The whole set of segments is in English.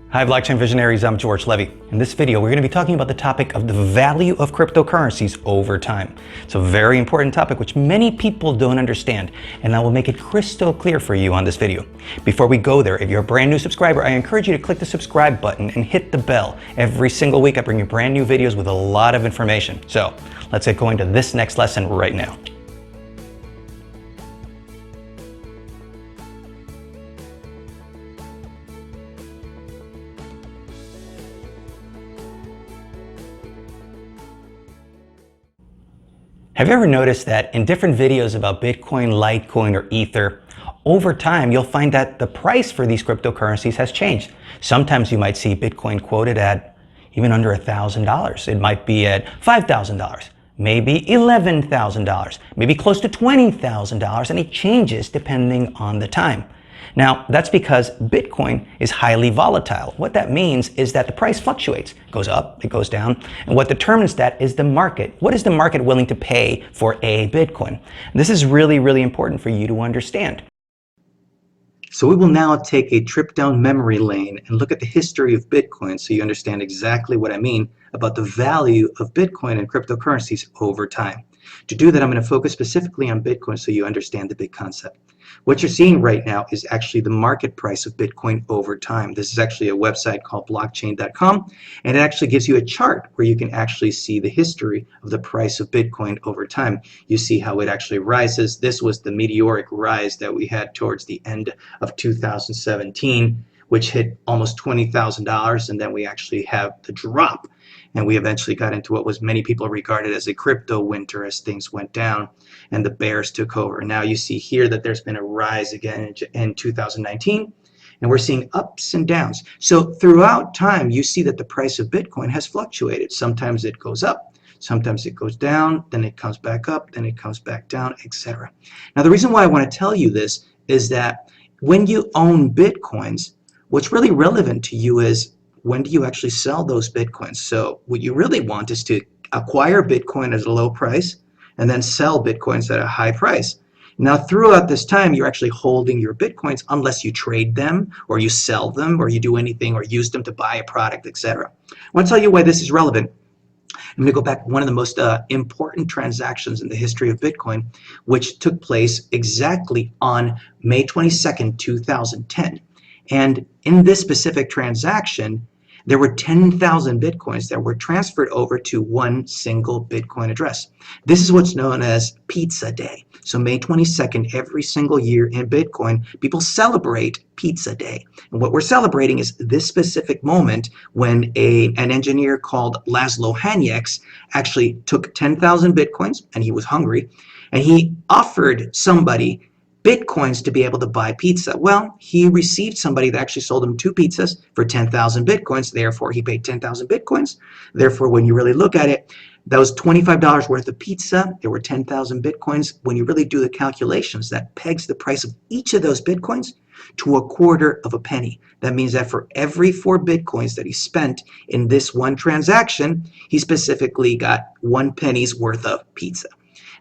Hi blockchain visionaries, I'm George Levy. In this video we're going to be talking about the topic of the value of cryptocurrencies over time. It's a very important topic which many people don't understand, and I will make it crystal clear for you on this video. Before we go there, if you're a brand new subscriber, I encourage you to click the subscribe button and hit the bell. Every single week I bring you brand new videos with a lot of information. So let's get going to this next lesson right now. Have you ever noticed that in different videos about Bitcoin, Litecoin, or Ether, over time you'll find that the price for these cryptocurrencies has changed. Sometimes you might see Bitcoin quoted at even under $1,000. It might be at $5,000, maybe $11,000, maybe close to $20,000, and it changes depending on the time. Now, that's because Bitcoin is highly volatile. What that means is that the price fluctuates. It goes up, it goes down, and what determines that is the market. What is the market willing to pay for a Bitcoin? This is really, really important for you to understand. So we will now take a trip down memory lane and look at the history of Bitcoin so you understand exactly what I mean about the value of Bitcoin and cryptocurrencies over time. To do that, I'm going to focus specifically on Bitcoin so you understand the big concept. What you're seeing right now is actually the market price of Bitcoin over time. This is actually a website called blockchain.com, and it actually gives you a chart where you can actually see the history of the price of Bitcoin over time. You see how it actually rises. This was the meteoric rise that we had towards the end of 2017, which hit almost $20,000, and then we actually have the drop. And we eventually got into what was many people regarded as a crypto winter as things went down and the bears took over. Now you see here that there's been a rise again in 2019, and we're seeing ups and downs. So throughout time, you see that the price of Bitcoin has fluctuated. Sometimes it goes up, sometimes it goes down, then it comes back up, then it comes back down, etc. Now the reason why I want to tell you this is that when you own Bitcoins, what's really relevant to you is when do you actually sell those Bitcoins? So what you really want is to acquire Bitcoin at a low price and then sell Bitcoins at a high price. Now throughout this time, you're actually holding your Bitcoins unless you trade them or you sell them or you do anything or use them to buy a product, etc. I want to tell you why this is relevant. I'm going to go back one of the most important transactions in the history of Bitcoin, which took place exactly on May 22nd, 2010. And in this specific transaction, there were 10,000 Bitcoins that were transferred over to one single Bitcoin address. This is what's known as Pizza Day. So May 22nd, every single year in Bitcoin, people celebrate Pizza Day. And what we're celebrating is this specific moment when an engineer called Laszlo Hanyecz actually took 10,000 Bitcoins, and he was hungry, and he offered somebody Bitcoins to be able to buy pizza. Well, he received somebody that actually sold him 2 pizzas for 10,000 Bitcoins. Therefore, he paid 10,000 Bitcoins. Therefore, when you really look at it, that was $25 worth of pizza. There were 10,000 Bitcoins. When you really do the calculations, that pegs the price of each of those Bitcoins to a quarter of a penny. That means that for every 4 Bitcoins that he spent in this one transaction, he specifically got 1 penny's worth of pizza.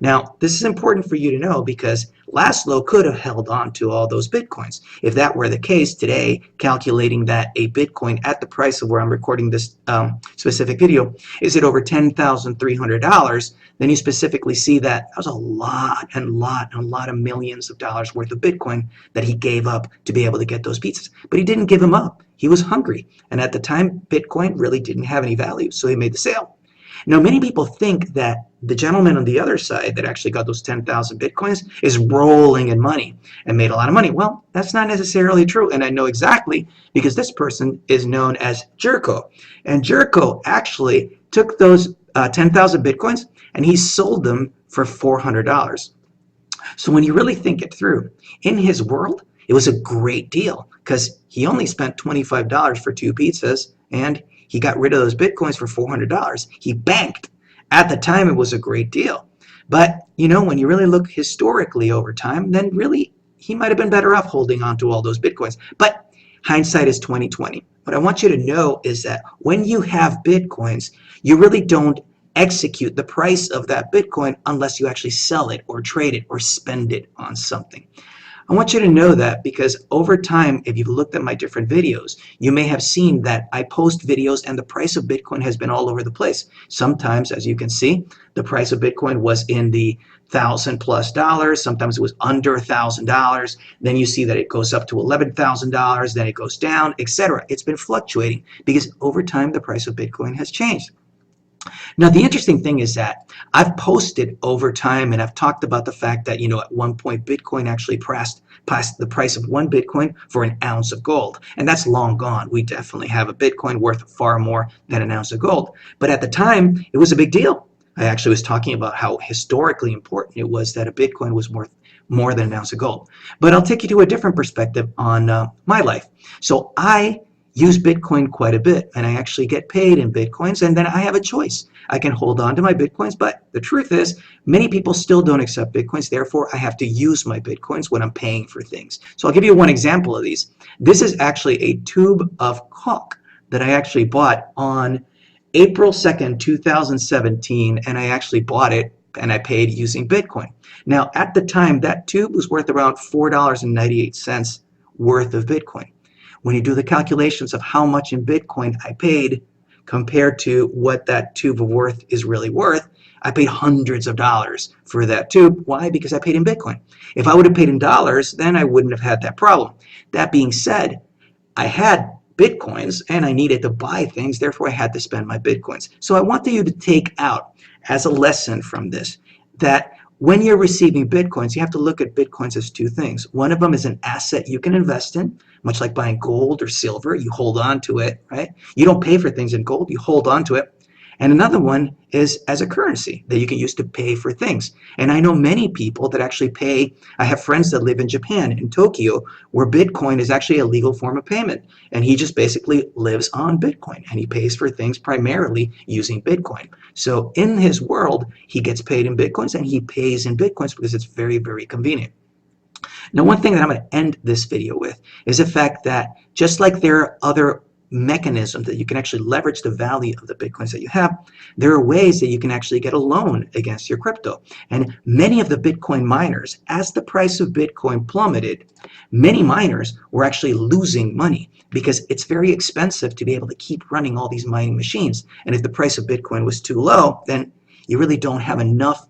Now, this is important for you to know because Laszlo could have held on to all those Bitcoins. If that were the case today, calculating that a Bitcoin at the price of where I'm recording this specific video is at over $10,300, then you specifically see that was a lot of millions of dollars worth of Bitcoin that he gave up to be able to get those pizzas. But he didn't give them up. He was hungry. And at the time, Bitcoin really didn't have any value, so he made the sale. Now, many people think that the gentleman on the other side that actually got those 10,000 Bitcoins is rolling in money and made a lot of money. Well, that's not necessarily true, and I know exactly because this person is known as Jerko. And Jerko actually took those 10,000 Bitcoins and he sold them for $400. So when you really think it through, in his world, it was a great deal because he only spent $25 for 2 pizzas and he got rid of those Bitcoins for $400. He banked. At the time, it was a great deal. But, you know, when you really look historically over time, then really he might have been better off holding on to all those Bitcoins. But hindsight is 2020. What I want you to know is that when you have Bitcoins, you really don't execute the price of that Bitcoin unless you actually sell it or trade it or spend it on something. I want you to know that because over time, if you've looked at my different videos, you may have seen that I post videos and the price of Bitcoin has been all over the place. Sometimes, as you can see, the price of Bitcoin was in the $1,000+ Sometimes it was under $1,000. Then you see that it goes up to $11,000, then it goes down, etc. It's been fluctuating because over time the price of Bitcoin has changed. Now, the interesting thing is that I've posted over time and I've talked about the fact that, at one point Bitcoin actually passed the price of one Bitcoin for an ounce of gold. And that's long gone. We definitely have a Bitcoin worth far more than an ounce of gold. But at the time, it was a big deal. I actually was talking about how historically important it was that a Bitcoin was worth more than an ounce of gold. But I'll take you to a different perspective on my life. So I use Bitcoin quite a bit, and I actually get paid in Bitcoins, and then I have a choice. I can hold on to my Bitcoins, but the truth is, many people still don't accept Bitcoins. Therefore, I have to use my Bitcoins when I'm paying for things. So I'll give you one example of these. This is actually a tube of caulk that I actually bought on April 2nd, 2017, and I actually bought it and I paid using Bitcoin. Now, at the time, that tube was worth around $4.98 worth of Bitcoin. When you do the calculations of how much in Bitcoin I paid compared to what that tube of worth is really worth, I paid hundreds of dollars for that tube. Why? Because I paid in Bitcoin. If I would have paid in dollars, then I wouldn't have had that problem. That being said, I had Bitcoins and I needed to buy things, therefore I had to spend my Bitcoins. So I want you to take out as a lesson from this that when you're receiving Bitcoins, you have to look at Bitcoins as two things. One of them is an asset you can invest in, much like buying gold or silver. You hold on to it, right? You don't pay for things in gold, you hold on to it. And another one is as a currency that you can use to pay for things. And I know many people that actually pay. I have friends that live in Japan, in Tokyo, where Bitcoin is actually a legal form of payment. And he just basically lives on Bitcoin and he pays for things primarily using Bitcoin. So in his world, he gets paid in Bitcoins and he pays in Bitcoins because it's very, very convenient. Now, one thing that I'm going to end this video with is the fact that just like there are other mechanisms that you can actually leverage the value of the Bitcoins that you have, there are ways that you can actually get a loan against your crypto. And many of the Bitcoin miners, as the price of Bitcoin plummeted, many miners were actually losing money because it's very expensive to be able to keep running all these mining machines. And if the price of Bitcoin was too low, then you really don't have enough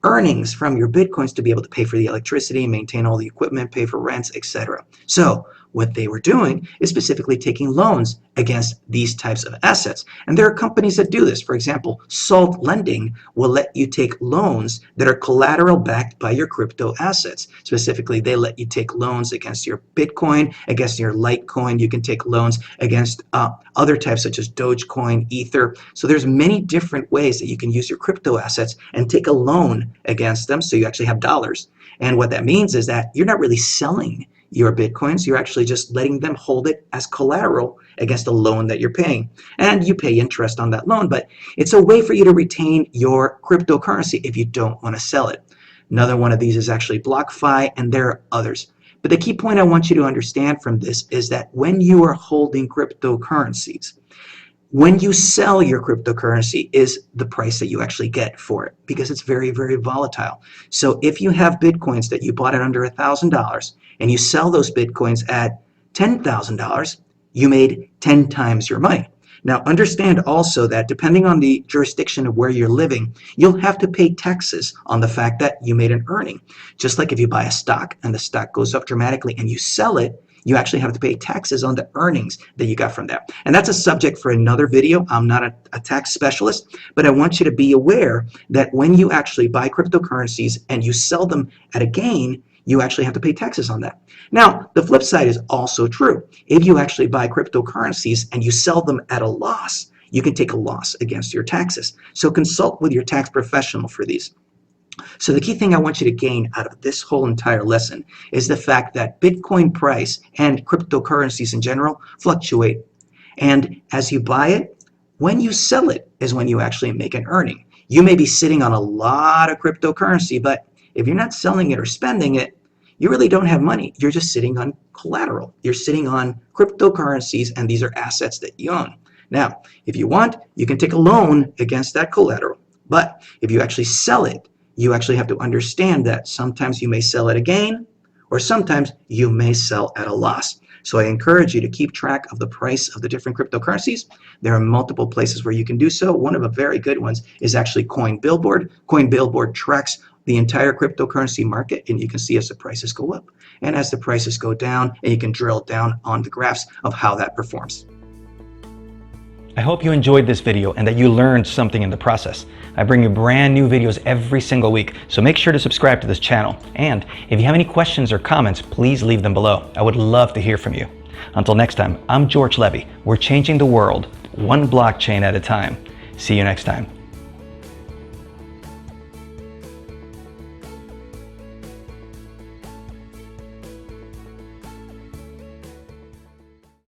earnings from your Bitcoins to be able to pay for the electricity, maintain all the equipment, pay for rents, etc. So what they were doing is specifically taking loans against these types of assets. And there are companies that do this. For example, Salt Lending will let you take loans that are collateral backed by your crypto assets. Specifically, they let you take loans against your Bitcoin, against your Litecoin. You can take loans against other types such as Dogecoin, Ether. So there's many different ways that you can use your crypto assets and take a loan against them so you actually have dollars. And what that means is that you're not really selling your Bitcoins, you're actually just letting them hold it as collateral against a loan that you're paying. And you pay interest on that loan, but it's a way for you to retain your cryptocurrency if you don't want to sell it. Another one of these is actually BlockFi, and there are others. But the key point I want you to understand from this is that when you are holding cryptocurrencies, when you sell your cryptocurrency is the price that you actually get for it because it's very, very volatile. So if you have Bitcoins that you bought at under $1,000 and you sell those Bitcoins at $10,000, you made 10 times your money. Now, understand also that depending on the jurisdiction of where you're living, you'll have to pay taxes on the fact that you made an earning. Just like if you buy a stock and the stock goes up dramatically and you sell it, you actually have to pay taxes on the earnings that you got from that. And that's a subject for another video. I'm not a tax specialist, but I want you to be aware that when you actually buy cryptocurrencies and you sell them at a gain, you actually have to pay taxes on that. Now, the flip side is also true. If you actually buy cryptocurrencies and you sell them at a loss, you can take a loss against your taxes. So consult with your tax professional for these. So the key thing I want you to gain out of this whole entire lesson is the fact that Bitcoin price and cryptocurrencies in general fluctuate. And as you buy it, when you sell it is when you actually make an earning. You may be sitting on a lot of cryptocurrency, but if you're not selling it or spending it, you really don't have money. You're just sitting on collateral. You're sitting on cryptocurrencies, and these are assets that you own. Now, if you want, you can take a loan against that collateral. But if you actually sell it, you actually have to understand that sometimes you may sell at a gain or sometimes you may sell at a loss. So I encourage you to keep track of the price of the different cryptocurrencies. There are multiple places where you can do so. One of the very good ones is actually Coin Billboard. Coin Billboard tracks the entire cryptocurrency market, and you can see as the prices go up and as the prices go down, and you can drill down on the graphs of how that performs. I hope you enjoyed this video and that you learned something in the process. I bring you brand new videos every single week, so make sure to subscribe to this channel. And if you have any questions or comments, please leave them below. I would love to hear from you. Until next time, I'm George Levy. We're changing the world, one blockchain at a time. See you next time.